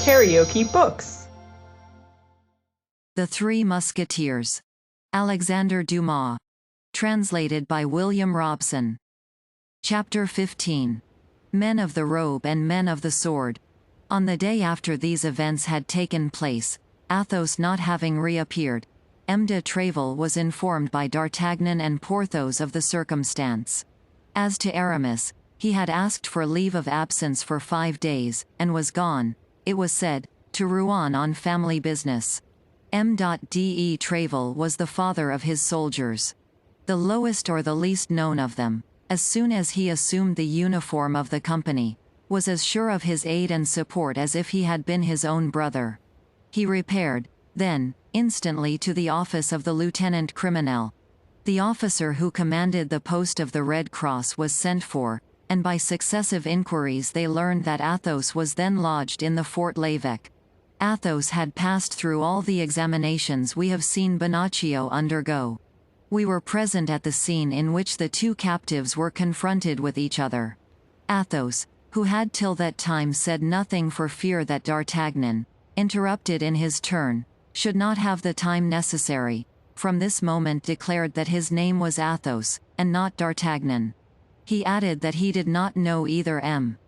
KaraokeBooks. The Three Musketeers. Alexandre Dumas. Translated by William Robson. Chapter 15. Men of the Robe and Men of the Sword. On the day after these events had taken place, Athos not having reappeared, M. de Treville was informed by D'Artagnan and Porthos of the circumstance. As to Aramis, he had asked for leave of absence for 5 days, and was gone, it was said, to Rouen on family business. M. de Treville was the father of his soldiers. The lowest or the least known of them, as soon as he assumed the uniform of the company, was as sure of his aid and support as if he had been his own brother. He repaired, then, instantly to the office of the lieutenant criminel. The officer who commanded the post of the Red Cross was sent for, and by successive inquiries they learned that Athos was then lodged in the Fort l'Evêque. Athos had passed through all the examinations we have seen Bonacieux undergo. We were present at the scene in which the two captives were confronted with each other. Athos, who had till that time said nothing for fear that D'Artagnan, interrupted in his turn, should not have the time necessary, from this moment declared that his name was Athos, and not D'Artagnan. He added that he did not know either M.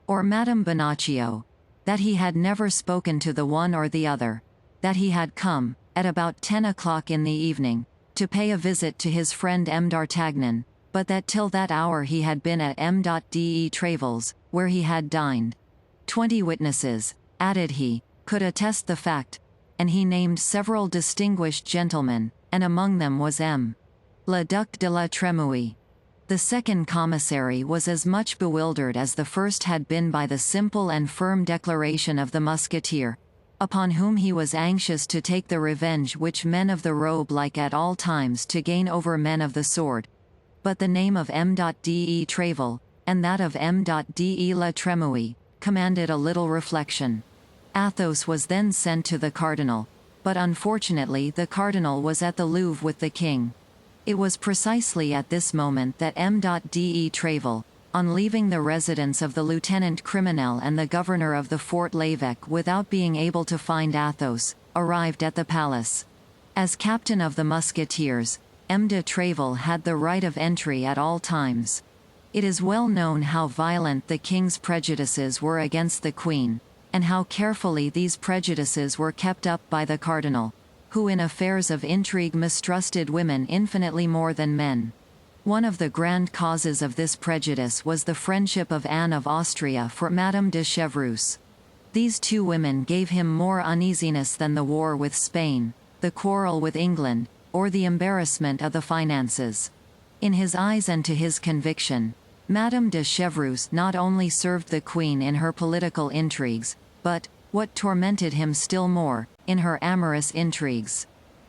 or Madame Bonacieux, that he had never spoken to the one or the other, that he had come, at about 10 o'clock in the evening, to pay a visit to his friend M. d'Artagnan, but that till that hour he had been at M. de Treville's, where he had dined. 20 witnesses, added he, could attest the fact, and he named several distinguished gentlemen, and among them was M. le Duc de la Trémouille. The second commissary was as much bewildered as the first had been by the simple and firm declaration of the musketeer, upon whom he was anxious to take the revenge which men of the robe like at all times to gain over men of the sword. But the name of M. de Treville, and that of M. de la Trémouille, commanded a little reflection. Athos was then sent to the cardinal, but unfortunately the cardinal was at the Louvre with the king. It was precisely at this moment that M. de Treville, on leaving the residence of the lieutenant criminel and the governor of the Fort l'Evêque without being able to find Athos, arrived at the palace. As captain of the musketeers, M. de Treville had the right of entry at all times. It is well known how violent the king's prejudices were against the queen, and how carefully these prejudices were kept up by the cardinal, who in affairs of intrigue mistrusted women infinitely more than men. One of the grand causes of this prejudice was the friendship of Anne of Austria for Madame de Chevreuse. These two women gave him more uneasiness than the war with Spain, the quarrel with England, or the embarrassment of the finances. In his eyes and to his conviction, Madame de Chevreuse not only served the queen in her political intrigues, but, what tormented him still more, in her amorous intrigues.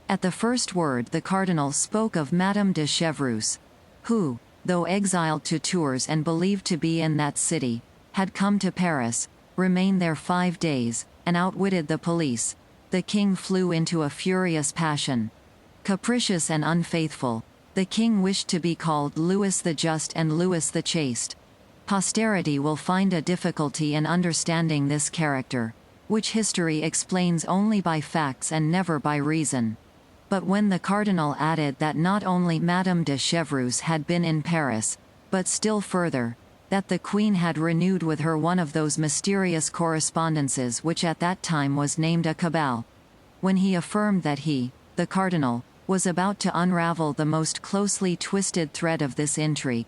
At the first word the cardinal spoke of Madame de Chevreuse, who, though exiled to Tours and believed to be in that city, had come to Paris, remained there 5 days, and outwitted the police. The king flew into a furious passion. Capricious and unfaithful, the king wished to be called Louis the Just and Louis the Chaste. Posterity will find a difficulty in understanding this character, which history explains only by facts and never by reason. But when the cardinal added that not only Madame de Chevreuse had been in Paris, but still further, that the queen had renewed with her one of those mysterious correspondences which at that time was named a cabal, when he affirmed that he, the cardinal, was about to unravel the most closely twisted thread of this intrigue,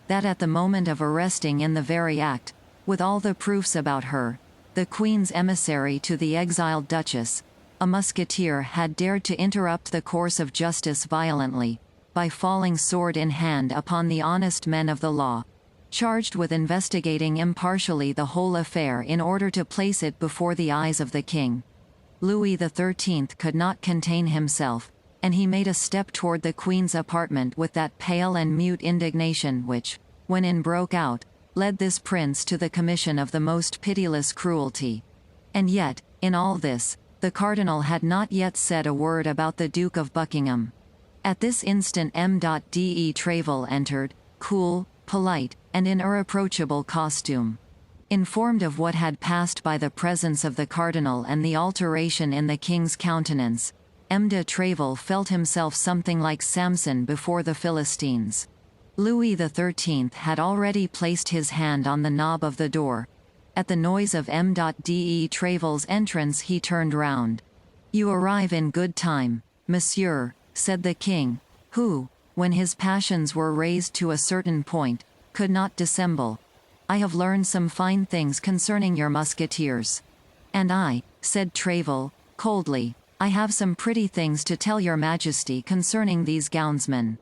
that at the moment of arresting in the very act, with all the proofs about her, the queen's emissary to the exiled duchess, a musketeer had dared to interrupt the course of justice violently, by falling sword in hand upon the honest men of the law, charged with investigating impartially the whole affair in order to place it before the eyes of the king. Louis XIII could not contain himself, and he made a step toward the queen's apartment with that pale and mute indignation which, when it broke out, led this prince to the commission of the most pitiless cruelty. And yet, in all this, the cardinal had not yet said a word about the Duke of Buckingham. At this instant M. de Treville entered, cool, polite, and in irreproachable costume. Informed of what had passed by the presence of the cardinal and the alteration in the king's countenance, M. de Tréville felt himself something like Samson before the Philistines. Louis XIII had already placed his hand on the knob of the door. At the noise of M. de Tréville's entrance he turned round. "You arrive in good time, monsieur," said the king, who, when his passions were raised to a certain point, could not dissemble. "I have learned some fine things concerning your musketeers." "And I," said Tréville, coldly, "I have some pretty things to tell your majesty concerning these gownsmen."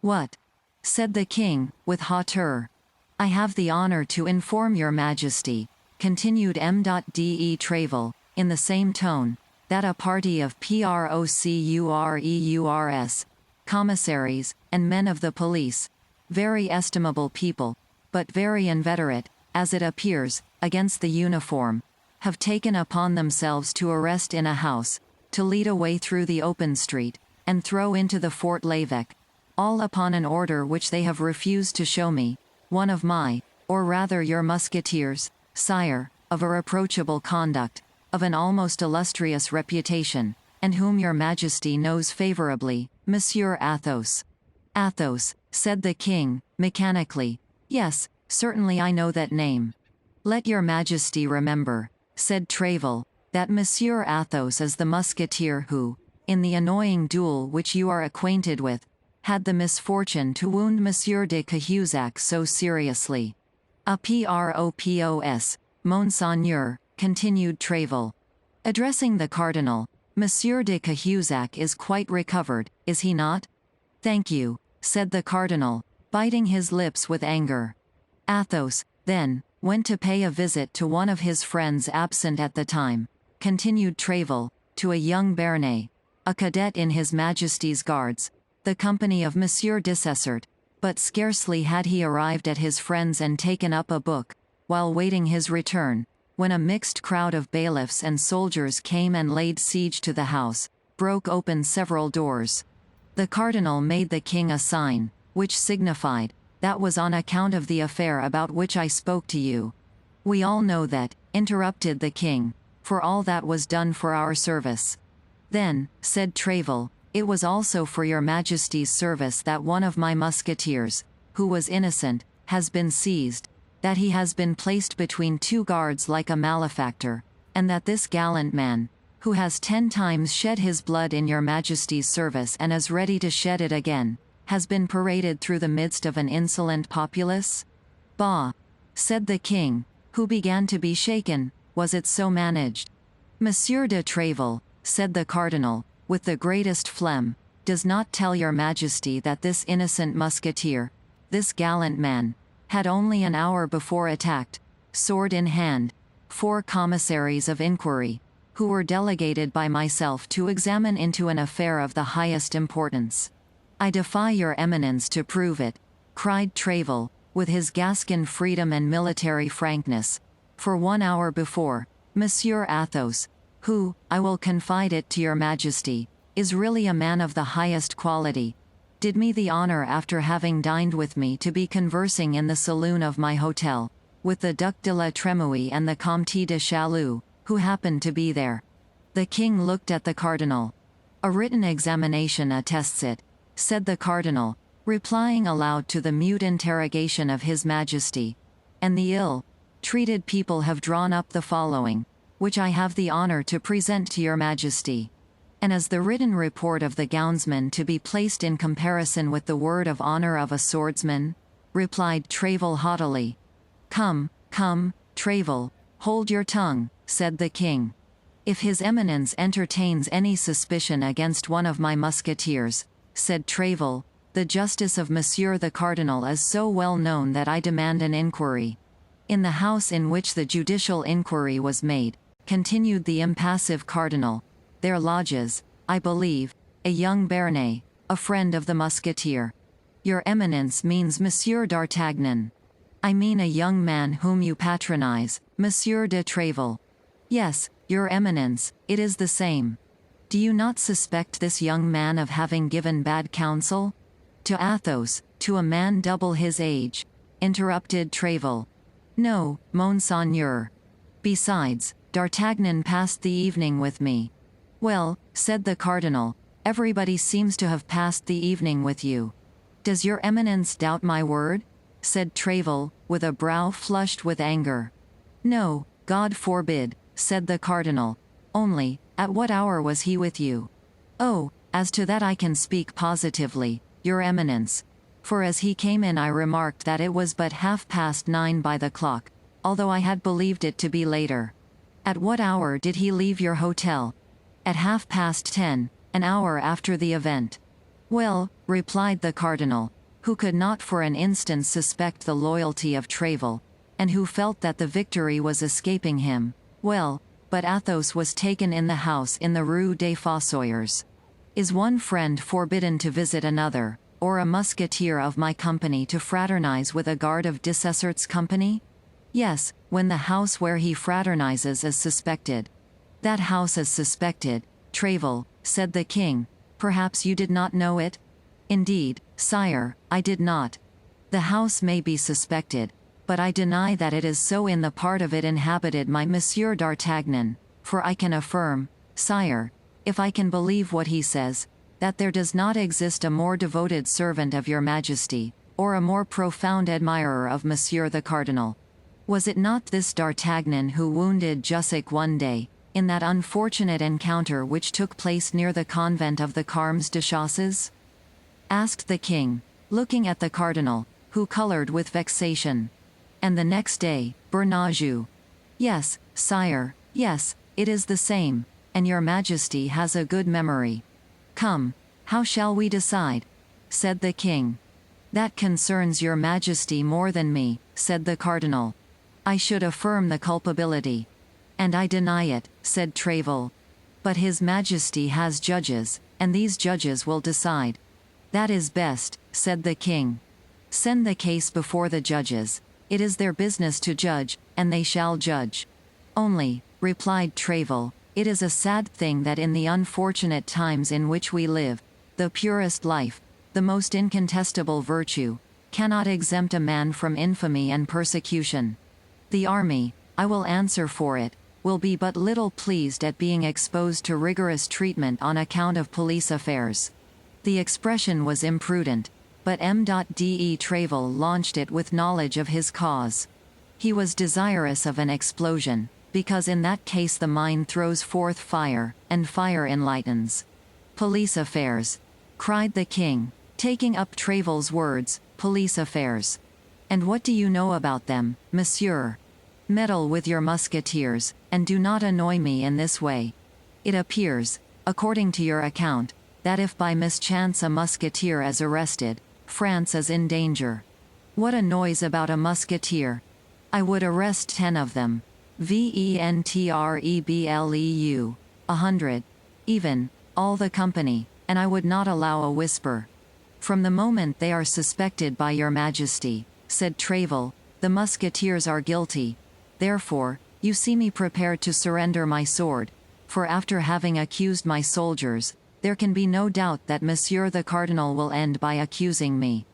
"What?" said the king, with hauteur. "I have the honor to inform your majesty," continued M. de Tréville, in the same tone, "that a party of procureurs, commissaries, and men of the police, very estimable people, but very inveterate, as it appears, against the uniform, have taken upon themselves to arrest in a house, to lead away through the open street, and throw into the Fort l'Évêque, all upon an order which they have refused to show me, one of my, or rather your musketeers, sire, of a reproachable conduct, of an almost illustrious reputation, and whom your majesty knows favorably, Monsieur Athos." "Athos," said the king, mechanically. "Yes, certainly I know that name." "Let your majesty remember," said Tréville, "that Monsieur Athos is the musketeer who, in the annoying duel which you are acquainted with, had the misfortune to wound Monsieur de Cahusac so seriously." "Apropos, Monseigneur," continued Tréville, addressing the cardinal, "Monsieur de Cahusac is quite recovered, is he not?" "Thank you," said the cardinal, biting his lips with anger. "Athos, then, went to pay a visit to one of his friends absent at the time," continued Tréville, "to a young Béarnais, a cadet in his Majesty's Guards, the company of Monsieur Dessessart, but scarcely had he arrived at his friend's and taken up a book, while waiting his return, when a mixed crowd of bailiffs and soldiers came and laid siege to the house, broke open several doors. The cardinal made the king a sign, which signified, that was on account of the affair about which I spoke to you." "We all know that," interrupted the king, "for all that was done for our service." "Then," said Tréville, "it was also for your majesty's service that one of my musketeers, who was innocent, has been seized, that he has been placed between two guards like a malefactor, and that this gallant man, who has 10 times shed his blood in your majesty's service and is ready to shed it again, has been paraded through the midst of an insolent populace?" "Bah!" said the king, who began to be shaken. "Was it so managed?" "Monsieur de Tréville," said the cardinal, with the greatest phlegm, "does not tell your majesty that this innocent musketeer, this gallant man, had only an hour before attacked, sword in hand, 4 commissaries of inquiry, who were delegated by myself to examine into an affair of the highest importance." "I defy your eminence to prove it," cried Tréville, with his Gascon freedom and military frankness. "For 1 hour before, Monsieur Athos, who, I will confide it to your majesty, is really a man of the highest quality, did me the honor after having dined with me to be conversing in the saloon of my hotel, with the Duc de la Trémouille and the Comte de Châlus, who happened to be there." The king looked at the cardinal. "A written examination attests it," said the cardinal, replying aloud to the mute interrogation of his majesty, "and the ill-treated people have drawn up the following, which I have the honor to present to your majesty." "And as the written report of the gownsman to be placed in comparison with the word of honor of a swordsman?" replied Tréville haughtily. "Come, come, Tréville, hold your tongue," said the king. "If his eminence entertains any suspicion against one of my musketeers," said Tréville, "the justice of Monsieur the Cardinal is so well known that I demand an inquiry." "In the house in which the judicial inquiry was made," continued the impassive cardinal, "there lodges, I believe, a young Béarnais, a friend of the musketeer." "Your eminence means Monsieur d'Artagnan." "I mean a young man whom you patronize, Monsieur de Tréville." "Yes, your eminence, it is the same." "Do you not suspect this young man of having given bad counsel?" "To Athos, to a man double his age," interrupted Tréville. No, Monseigneur. Besides, D'Artagnan passed the evening with me. Well, said the cardinal, everybody seems to have passed the evening with you. Does your eminence doubt my word? Said Tréville, with a brow flushed with anger. No, God forbid, said the cardinal. Only, at what hour was he with you? Oh, as to that I can speak positively, your eminence. For as he came in I remarked that it was but 9:30 by the clock, although I had believed it to be later. At what hour did he leave your hotel? At 10:30, an hour after the event. Well, replied the cardinal, who could not for an instant suspect the loyalty of Tréville, and who felt that the victory was escaping him. Well, but Athos was taken in the house in the Rue des Fossoyeurs. Is one friend forbidden to visit another, or a musketeer of my company to fraternize with a guard of Dessessart's company? Yes, when the house where he fraternizes is suspected. That house is suspected, Tréville, said the king. Perhaps you did not know it? Indeed, sire, I did not. The house may be suspected, but I deny that it is so in the part of it inhabited by Monsieur d'Artagnan, for I can affirm, sire, if I can believe what he says, that there does not exist a more devoted servant of your majesty, or a more profound admirer of Monsieur the Cardinal. Was it not this D'Artagnan who wounded Jussac one day, in that unfortunate encounter which took place near the convent of the Carmes de Chasses? Asked the king, looking at the cardinal, who colored with vexation. And the next day, Bernajoux. Yes, sire, yes, it is the same, and your majesty has a good memory. Come, how shall we decide? Said the king. That concerns your majesty more than me, said the cardinal. I should affirm the culpability. And I deny it, said Tréville. But his majesty has judges, and these judges will decide. That is best, said the king. Send the case before the judges. It is their business to judge, and they shall judge. Only, replied Tréville, it is a sad thing that in the unfortunate times in which we live, the purest life, the most incontestable virtue, cannot exempt a man from infamy and persecution. The army, I will answer for it, will be but little pleased at being exposed to rigorous treatment on account of police affairs. The expression was imprudent, but M.de Tréville launched it with knowledge of his cause. He was desirous of an explosion, because in that case the mine throws forth fire, and fire enlightens. Police affairs, cried the king, taking up Tréville's words, police affairs. And what do you know about them, monsieur? Meddle with your musketeers, and do not annoy me in this way. It appears, according to your account, that if by mischance a musketeer is arrested, France is in danger. What a noise about a musketeer! I would arrest 10 of them. Ventrebleu, 100. Even, all the company, and I would not allow a whisper. From the moment they are suspected by your majesty, said Tréville, the musketeers are guilty. Therefore, you see me prepared to surrender my sword, for after having accused my soldiers, there can be no doubt that Monsieur the Cardinal will end by accusing me.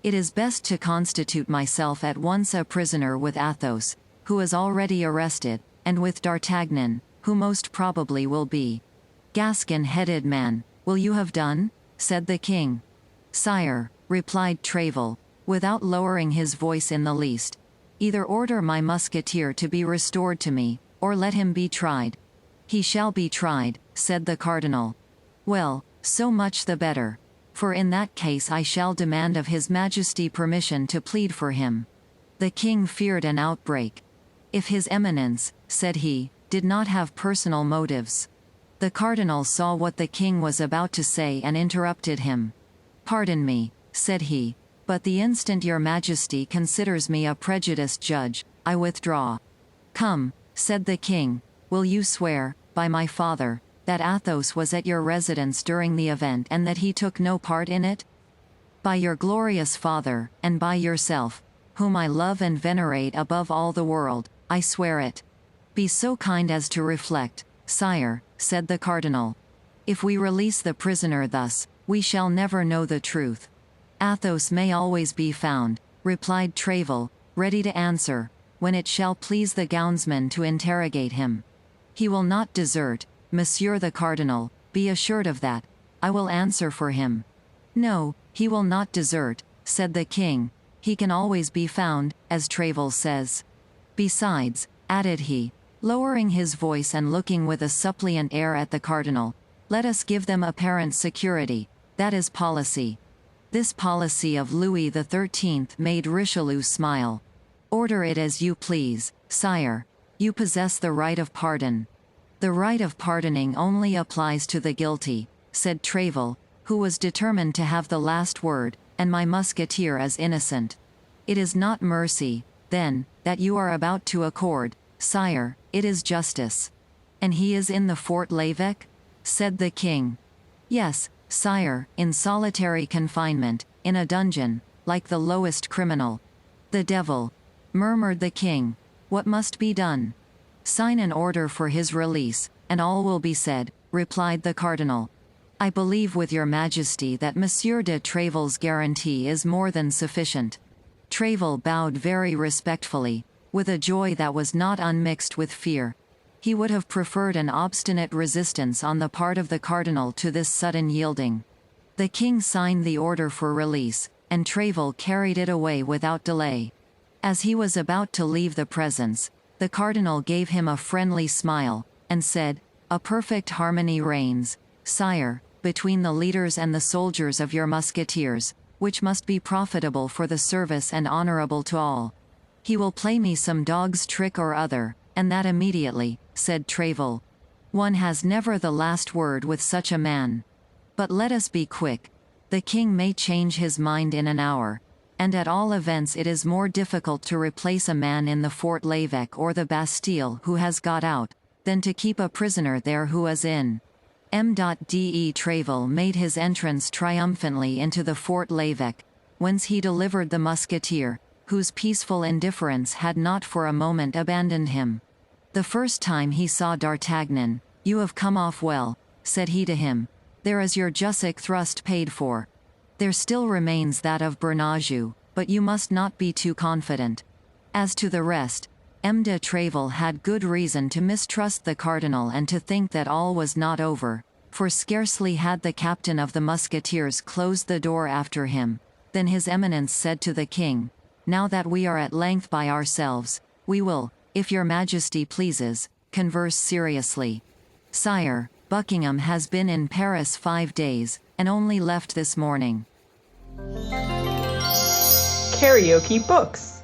It is best to constitute myself at once a prisoner with Athos, who is already arrested, and with D'Artagnan, who most probably will be. Gascon-headed man, will you have done? Said the king. Sire, replied Tréville, without lowering his voice in the least, either order my musketeer to be restored to me, or let him be tried. He shall be tried, said the cardinal. Well, so much the better. For in that case I shall demand of his majesty permission to plead for him. The king feared an outbreak. If his eminence, said he, did not have personal motives. The cardinal saw what the king was about to say and interrupted him. Pardon me, said he, but the instant your majesty considers me a prejudiced judge, I withdraw. Come, said the king, will you swear, by my father, that Athos was at your residence during the event and that he took no part in it? By your glorious father, and by yourself, whom I love and venerate above all the world, I swear it. Be so kind as to reflect, sire, said the cardinal. If we release the prisoner thus, we shall never know the truth. Athos may always be found, replied Tréville, ready to answer, when it shall please the gownsman to interrogate him. He will not desert, Monsieur the Cardinal, be assured of that. I will answer for him. No, he will not desert, said the king. He can always be found, as Tréville says. Besides, added he, lowering his voice and looking with a suppliant air at the cardinal, let us give them apparent security, that is policy. This policy of Louis XIII made Richelieu smile. Order it as you please, sire. You possess the right of pardon. The right of pardoning only applies to the guilty, said Tréville, who was determined to have the last word, and my musketeer is innocent. It is not mercy, then, that you are about to accord, sire, it is justice. And he is in the Fort l'Évêque? Said the king. Yes, sire, in solitary confinement, in a dungeon, like the lowest criminal. The devil, murmured the king. What must be done? Sign an order for his release, and all will be said, replied the cardinal. I believe with your majesty that Monsieur de Tréville's guarantee is more than sufficient. Tréville bowed very respectfully, with a joy that was not unmixed with fear. He would have preferred an obstinate resistance on the part of the cardinal to this sudden yielding. The king signed the order for release, and Tréville carried it away without delay. As he was about to leave the presence, the cardinal gave him a friendly smile, and said, "A perfect harmony reigns, sire, between the leaders and the soldiers of your musketeers, which must be profitable for the service and honorable to all. He will play me some dog's trick or other, and that immediately," said Tréville. "One has never the last word with such a man. But let us be quick. The king may change his mind in an hour, and at all events it is more difficult to replace a man in the Fort l'Évêque or the Bastille who has got out, than to keep a prisoner there who is in." M.de Tréville made his entrance triumphantly into the Fort l'Évêque, whence he delivered the musketeer, whose peaceful indifference had not for a moment abandoned him. The first time he saw D'Artagnan, "You have come off well," said he to him. "There is your Jussac thrust paid for. There still remains that of Bernajoux, but you must not be too confident. As to the rest, M. de Tréville had good reason to mistrust the cardinal and to think that all was not over, for scarcely had the captain of the musketeers closed the door after him, than his eminence said to the king, "Now that we are at length by ourselves, we will, if your majesty pleases, converse seriously. Sire, Buckingham has been in Paris 5 days, and only left this morning." KaraokeBooks.